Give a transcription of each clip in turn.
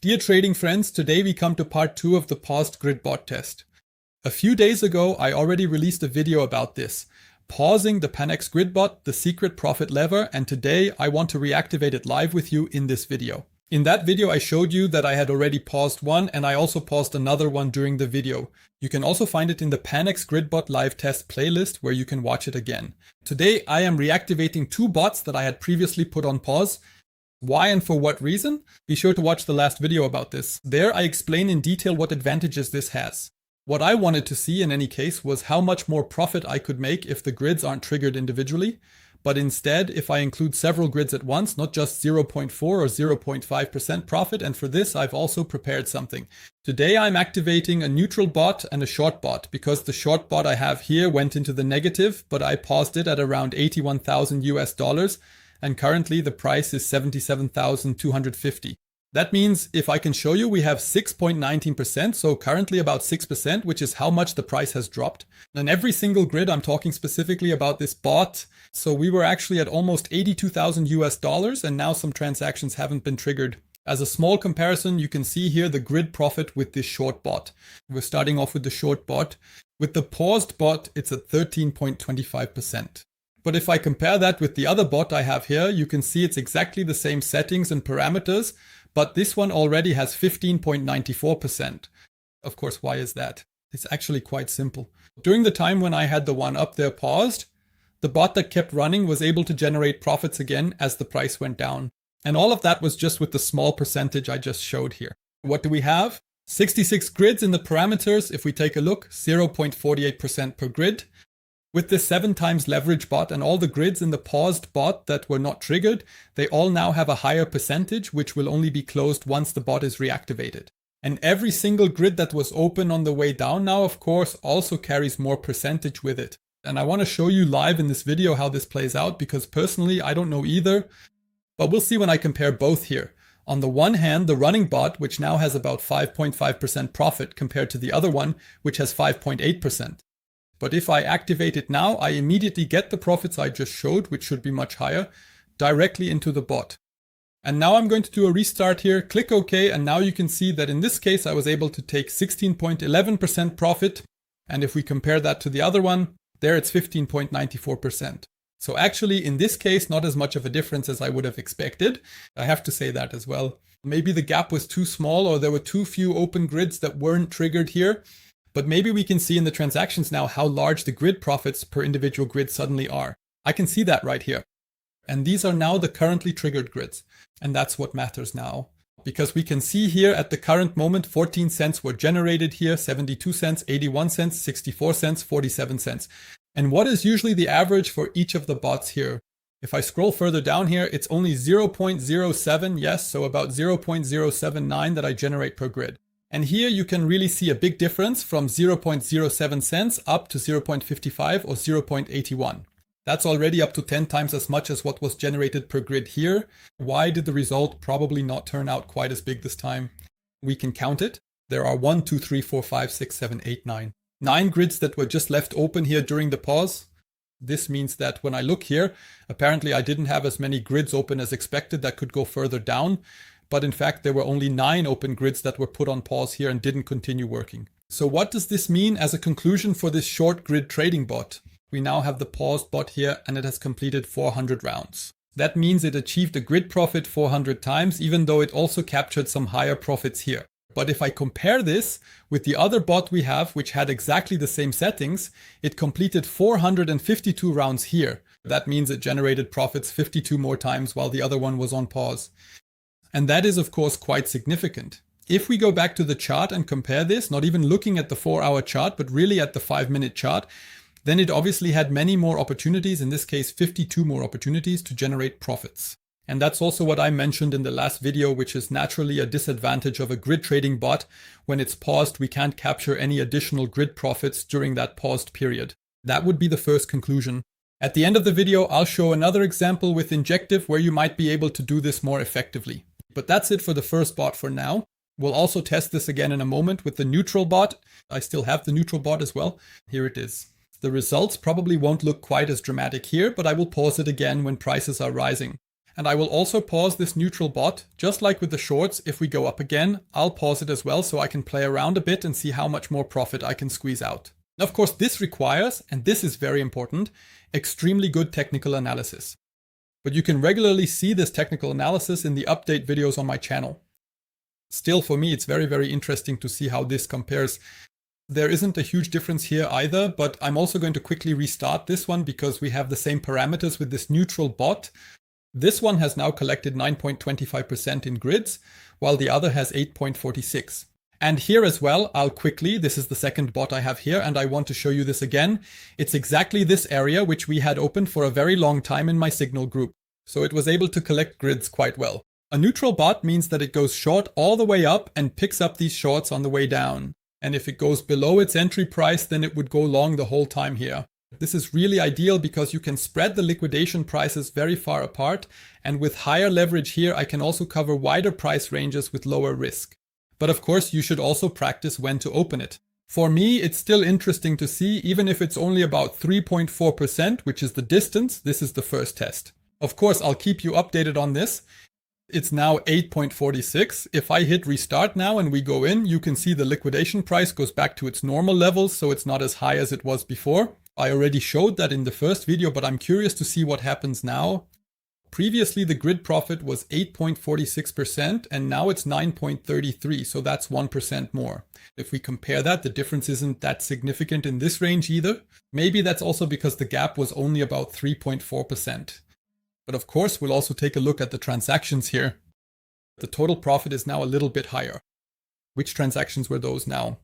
Dear trading friends, today we come to part 2 of the paused grid bot test. A few days ago, I already released a video about this, pausing the Pionex Grid Bot, the secret profit lever, and today I want to reactivate it live with you in this video. In that video, I showed you that I had already paused one and I also paused another one during the video. You can also find it in the Pionex Grid Bot live test playlist where you can watch it again. Today, I am reactivating two bots that I had previously put on pause. Why and for what reason? Be sure to watch the last video about this. There I explain in detail what advantages this has. What I wanted to see in any case was how much more profit I could make if the grids aren't triggered individually, but instead if I include several grids at once, not just 0.4 or 0.5% profit, and for this I've also prepared something. Today I'm activating a neutral bot and a short bot, because the short bot I have here went into the negative, but I paused it at around 81,000 US dollars. And currently the price is 77,250. That means if I can show you, we have 6.19%, so currently about 6%, which is how much the price has dropped. And every single grid, I'm talking specifically about this bot. So we were actually at almost 82,000 US dollars, and now some transactions haven't been triggered. As a small comparison, you can see here the grid profit with this short bot. We're starting off with the short bot. With the paused bot, it's at 13.25%. But if I compare that with the other bot I have here, you can see it's exactly the same settings and parameters, but this one already has 15.94%. Of course, why is that? It's actually quite simple. During the time when I had the one up there paused, the bot that kept running was able to generate profits again as the price went down. And all of that was just with the small percentage I just showed here. What do we have? 66 grids in the parameters. If we take a look, 0.48% per grid. With the 7 times leverage bot and all the grids in the paused bot that were not triggered, they all now have a higher percentage, which will only be closed once the bot is reactivated. And every single grid that was open on the way down now, of course, also carries more percentage with it. And I want to show you live in this video how this plays out, because personally, I don't know either, but we'll see when I compare both here. On the one hand, the running bot, which now has about 5.5% profit compared to the other one, which has 5.8%. But if I activate it now, I immediately get the profits I just showed, which should be much higher, directly into the bot. And now I'm going to do a restart here, click OK, and now you can see that in this case I was able to take 16.11% profit. And if we compare that to the other one, there it's 15.94%. So actually in this case, not as much of a difference as I would have expected. I have to say that as well. Maybe the gap was too small, or there were too few open grids that weren't triggered here. But maybe we can see in the transactions now how large the grid profits per individual grid suddenly are. I can see that right here. And these are now the currently triggered grids. And that's what matters now. Because we can see here at the current moment, 14 cents were generated here, 72 cents, 81 cents, 64 cents, 47 cents. And what is usually the average for each of the bots here? If I scroll further down here, it's only 0.07, yes, so about 0.079 that I generate per grid. And here you can really see a big difference from 0.07 cents up to 0.55 or 0.81. That's already up to 10 times as much as what was generated per grid here. Why did the result probably not turn out quite as big this time? We can count it. There are 1, 2, 3, 4, 5, 6, 7, 8, 9. 9 grids that were just left open here during the pause. This means that when I look here, apparently I didn't have as many grids open as expected that could go further down. But in fact, there were only 9 open grids that were put on pause here and didn't continue working. So what does this mean as a conclusion for this short grid trading bot? We now have the paused bot here and it has completed 400 rounds. That means it achieved a grid profit 400 times, even though it also captured some higher profits here. But if I compare this with the other bot we have, which had exactly the same settings, it completed 452 rounds here. That means it generated profits 52 more times while the other one was on pause. And that is, of course, quite significant. If we go back to the chart and compare this, not even looking at the 4-hour chart, but really at the 5-minute chart, then it obviously had many more opportunities, in this case 52 more opportunities to generate profits. And that's also what I mentioned in the last video, which is naturally a disadvantage of a grid trading bot. When it's paused, we can't capture any additional grid profits during that paused period. That would be the first conclusion. At the end of the video, I'll show another example with Injective where you might be able to do this more effectively. But that's it for the first bot for now. We'll also test this again in a moment with the neutral bot. I still have the neutral bot as well. Here it is. The results probably won't look quite as dramatic here, but I will pause it again when prices are rising. And I will also pause this neutral bot, just like with the shorts. If we go up again, I'll pause it as well so I can play around a bit and see how much more profit I can squeeze out. Of course, this requires, and this is very important, extremely good technical analysis. But you can regularly see this technical analysis in the update videos on my channel. Still, for me, it's very, very interesting to see how this compares. There isn't a huge difference here either, but I'm also going to quickly restart this one because we have the same parameters with this neutral bot. This one has now collected 9.25% in grids, while the other has 8.46%. And here as well, this is the second bot I have here, and I want to show you this again. It's exactly this area which we had opened for a very long time in my signal group. So it was able to collect grids quite well. A neutral bot means that it goes short all the way up and picks up these shorts on the way down. And if it goes below its entry price, then it would go long the whole time here. This is really ideal because you can spread the liquidation prices very far apart. And with higher leverage here, I can also cover wider price ranges with lower risk. But of course, you should also practice when to open it. For me, it's still interesting to see, even if it's only about 3.4%, which is the distance. This is the first test. Of course, I'll keep you updated on this. It's now 8.46. If I hit restart now and we go in, you can see the liquidation price goes back to its normal levels, so it's not as high as it was before. I already showed that in the first video, but I'm curious to see what happens now. Previously, the grid profit was 8.46% and now it's 9.33, so that's 1% more. If we compare that, the difference isn't that significant in this range either. Maybe that's also because the gap was only about 3.4%. But of course, we'll also take a look at the transactions here. The total profit is now a little bit higher. Which transactions were those now?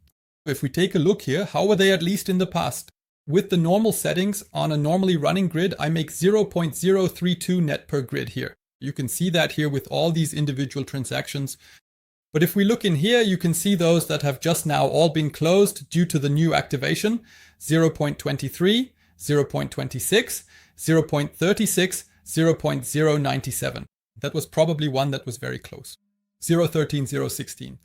If we take a look here, how were they at least in the past? With the normal settings on a normally running grid, I make 0.032 net per grid here. You can see that here with all these individual transactions. But if we look in here, you can see those that have just now all been closed due to the new activation. 0.23, 0.26, 0.36, 0.097. That was probably one that was very close. 0.13, 0.16.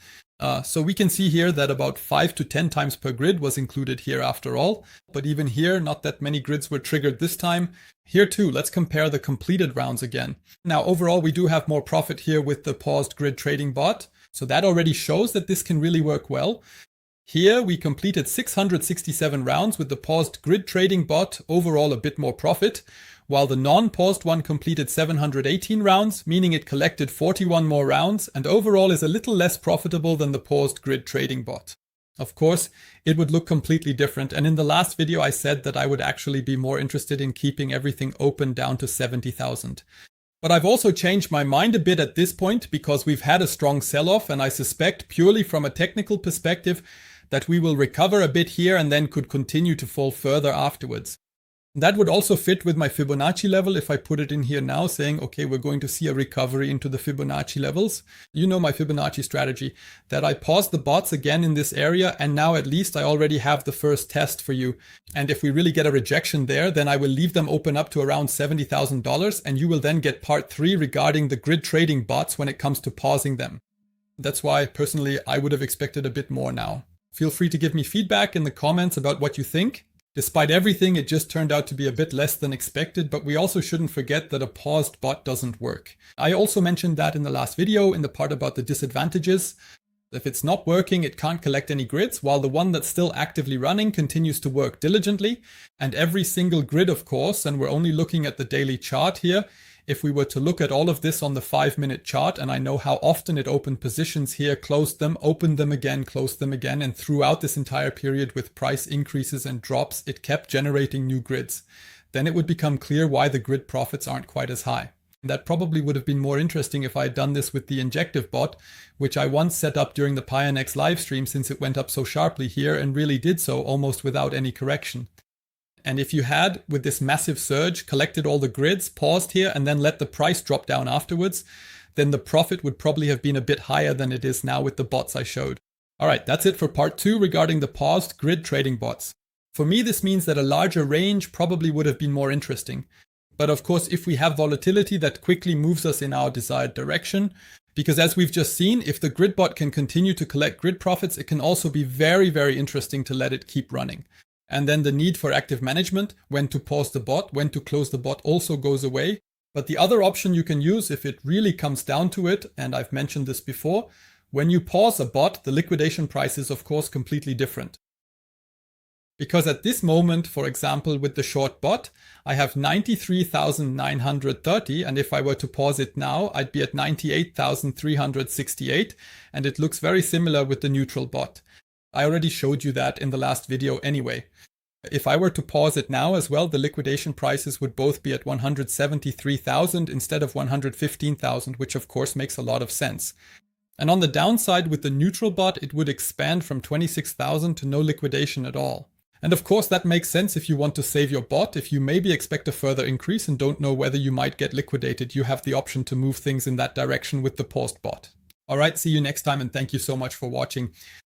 So we can see here that about 5 to 10 times per grid was included here after all. But even here, not that many grids were triggered this time. Here too, let's compare the completed rounds again. Now overall, we do have more profit here with the paused grid trading bot. So that already shows that this can really work well. Here we completed 667 rounds with the paused grid trading bot, overall a bit more profit, while the non-paused one completed 718 rounds, meaning it collected 41 more rounds and overall is a little less profitable than the paused grid trading bot. Of course, it would look completely different, and in the last video I said that I would actually be more interested in keeping everything open down to 70,000. But I've also changed my mind a bit at this point because we've had a strong sell-off, and I suspect purely from a technical perspective that we will recover a bit here and then could continue to fall further afterwards. That would also fit with my Fibonacci level if I put it in here now saying, okay, we're going to see a recovery into the Fibonacci levels. You know my Fibonacci strategy, that I pause the bots again in this area, and now at least I already have the first test for you. And if we really get a rejection there, then I will leave them open up to around $70,000, and you will then get part 3 regarding the grid trading bots when it comes to pausing them. That's why personally I would have expected a bit more now. Feel free to give me feedback in the comments about what you think. Despite everything, it just turned out to be a bit less than expected, but we also shouldn't forget that a paused bot doesn't work. I also mentioned that in the last video in the part about the disadvantages. If it's not working, it can't collect any grids, while the one that's still actively running continues to work diligently. And every single grid, of course, and we're only looking at the daily chart here. If we were to look at all of this on the 5-minute chart, and I know how often it opened positions here, closed them, opened them again, closed them again, and throughout this entire period with price increases and drops, it kept generating new grids. Then it would become clear why the grid profits aren't quite as high. That probably would have been more interesting if I had done this with the injective bot, which I once set up during the Pionex live stream since it went up so sharply here and really did so almost without any correction. And if you had, with this massive surge, collected all the grids, paused here, and then let the price drop down afterwards, then the profit would probably have been a bit higher than it is now with the bots I showed. Alright, that's it for part 2 regarding the paused grid trading bots. For me, this means that a larger range probably would have been more interesting. But of course, if we have volatility that quickly moves us in our desired direction, because as we've just seen, if the grid bot can continue to collect grid profits, it can also be very, very interesting to let it keep running. And then the need for active management, when to pause the bot, when to close the bot also goes away. But the other option you can use if it really comes down to it, and I've mentioned this before, when you pause a bot, the liquidation price is of course completely different. Because at this moment, for example, with the short bot, I have 93,930, and if I were to pause it now, I'd be at 98,368, and it looks very similar with the neutral bot. I already showed you that in the last video anyway. If I were to pause it now as well, the liquidation prices would both be at 173,000 instead of 115,000, which of course makes a lot of sense. And on the downside, with the neutral bot, it would expand from 26,000 to no liquidation at all. And of course that makes sense if you want to save your bot. If you maybe expect a further increase and don't know whether you might get liquidated, you have the option to move things in that direction with the paused bot. Alright, see you next time and thank you so much for watching.